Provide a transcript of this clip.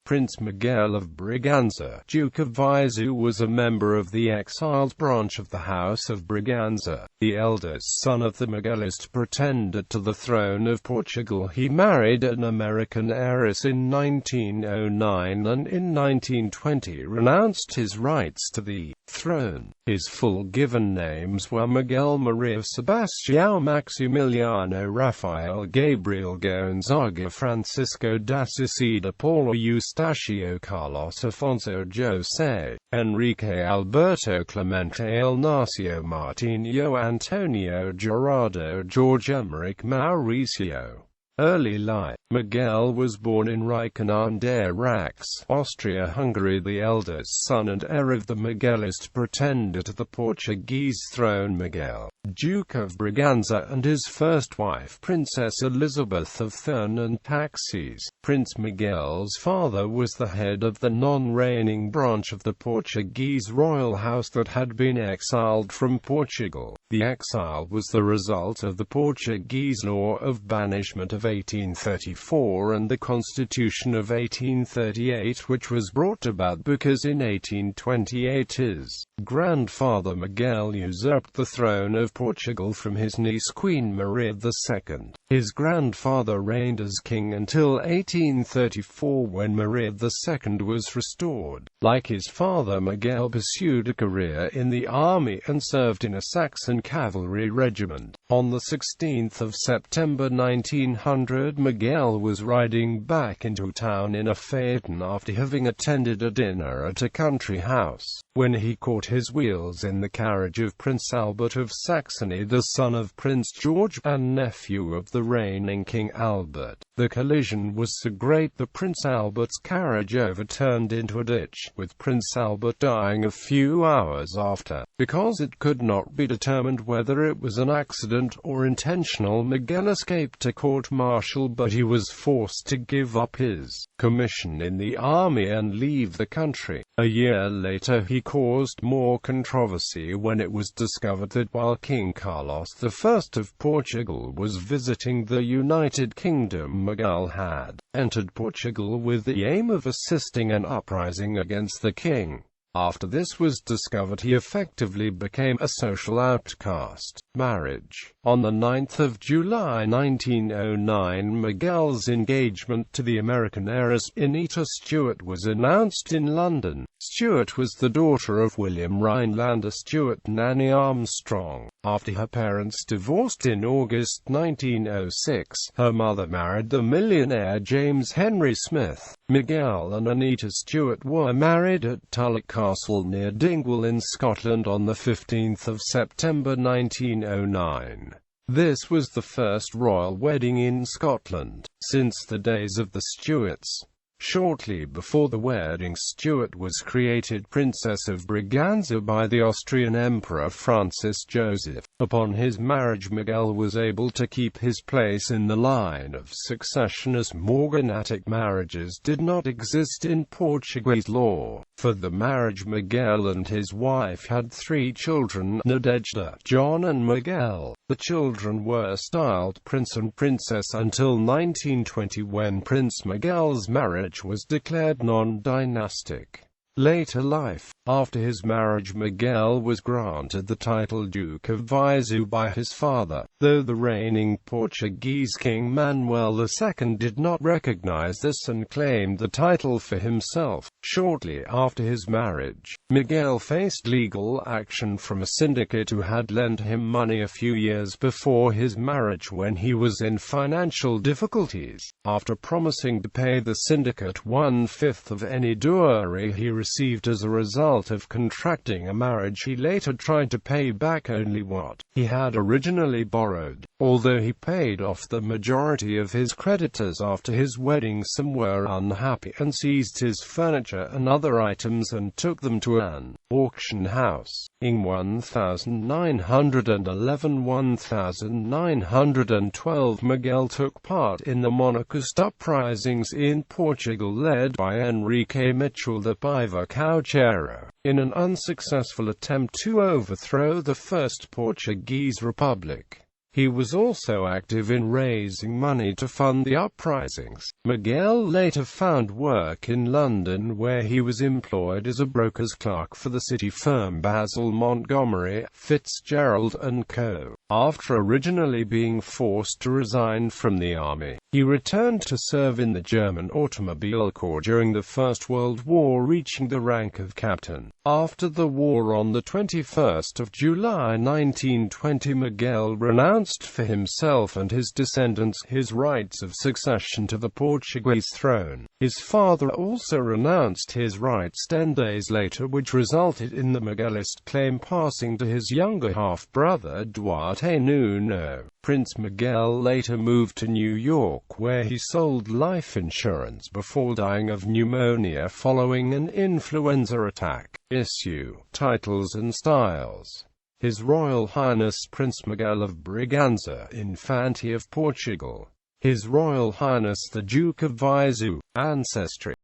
Prince Miguel of Braganza, Duke of Viseu, was a member of the exiled branch of the House of Braganza. The eldest son of the Miguelist pretender to the throne of Portugal, he married an American heiress in 1909 and in 1920 renounced his rights to the throne. His full given names were Miguel Maria Sebastião Maximiliano Rafael Gabriel Gonzaga Francisco da Cecida Paula Eustachio Carlos Afonso José, Henrique Alberto Clemente lgnacio Martinho Antonio Gerardo Jorge Emmeric Mauricio. Early life. Miguel was born in Riken an der Rax, Austria-Hungary, the eldest son and heir of the Miguelist pretender to the Portuguese throne Miguel, Duke of Braganza, and his first wife Princess Elizabeth of throne.His. Prince Miguel's father was the head of the non-reigning branch of the Portuguese royal house that had been exiled from Portugal. The exile was the result of the Portuguese law of banishment of 1834 and the Constitution of 1838, which was brought about because in 1828 his grandfather Miguel usurped the throne of Portugal from his niece Queen Maria II. His grandfather reigned as king until 1834, when Maria II was restored. Like his father, Miguel pursued a career in the army and served in a Saxon cavalry regiment. On the 16th of September 1900, Miguel was riding back into town in a phaeton after having attended a dinner at a country house, when he caught his wheels in the carriage of Prince Albert of Saxony, the son of Prince George and nephew of the reigning King Albert. The collision was so great that Prince Albert's carriage overturned into a ditch, with Prince Albert dying a few hours after. Because it could not be determined whether it was an accident or intentional, Miguel escaped to court-martial, but he was forced to give up his commission in the army and leave the country. A year later he caused more controversy when it was discovered that while King Carlos I of Portugal was visiting the United Kingdom, Miguel had entered Portugal with the aim of assisting an uprising against the king. After this was discovered, he effectively became a social outcast. Marriage. On the 9th of July 1909, Miguel's engagement to the American heiress, Anita Stewart, was announced in London. Stewart was the daughter of William Rhinelander Stewart and Annie Armstrong. After her parents divorced in August 1906, her mother married the millionaire James Henry Smith. Miguel and Anita Stewart were married at Tulloch Castle near Dingwall in Scotland on the 15th of September 1909. This was the first royal wedding in Scotland since the days of the Stuarts. Shortly before the wedding, Stewart was created Princess of Braganza by the Austrian Emperor Francis Joseph. Upon his marriage, Miguel was able to keep his place in the line of succession, as morganatic marriages did not exist in Portuguese law. For the marriage, Miguel and his wife had 3 children, Nadejda, John and Miguel. The children were styled Prince and Princess until 1920, when Prince Miguel's marriage was declared non-dynastic. Later life. After his marriage, Miguel was granted the title Duke of Viseu by his father, though the reigning Portuguese King Manuel II did not recognize this and claimed the title for himself. Shortly after his marriage, Miguel faced legal action from a syndicate who had lent him money a few years before his marriage when he was in financial difficulties. After promising to pay the syndicate 1/5 of any dowry he received as a result of contracting a marriage, he later tried to pay back only what he had originally borrowed. Although he paid off the majority of his creditors after his wedding, some were unhappy and seized his furniture and other items and took them to an auction house. In 1911–1912, Miguel took part in the monarchist uprisings in Portugal led by Henrique Michel de Paiva Caucheiro, in an unsuccessful attempt to overthrow the First Portuguese Republic. He was also active in raising money to fund the uprisings. Miguel later found work in London where he was employed as a broker's clerk for the city firm Basil Montgomery, Fitzgerald & Co. After originally being forced to resign from the army, he returned to serve in the German Automobile Corps during the First World War, reaching the rank of captain. After the war on the 21st of July 1920, Miguel renounced for himself and his descendants his rights of succession to the Portuguese throne. His father also renounced his rights 10 days later, which resulted in the Miguelist claim passing to his younger half-brother Duarte Nuno. Prince Miguel later moved to New York, where he sold life insurance before dying of pneumonia following an influenza attack. Issue, titles and styles. His Royal Highness Prince Miguel of Braganza, Infante of Portugal. His Royal Highness the Duke of Viseu. Ancestry.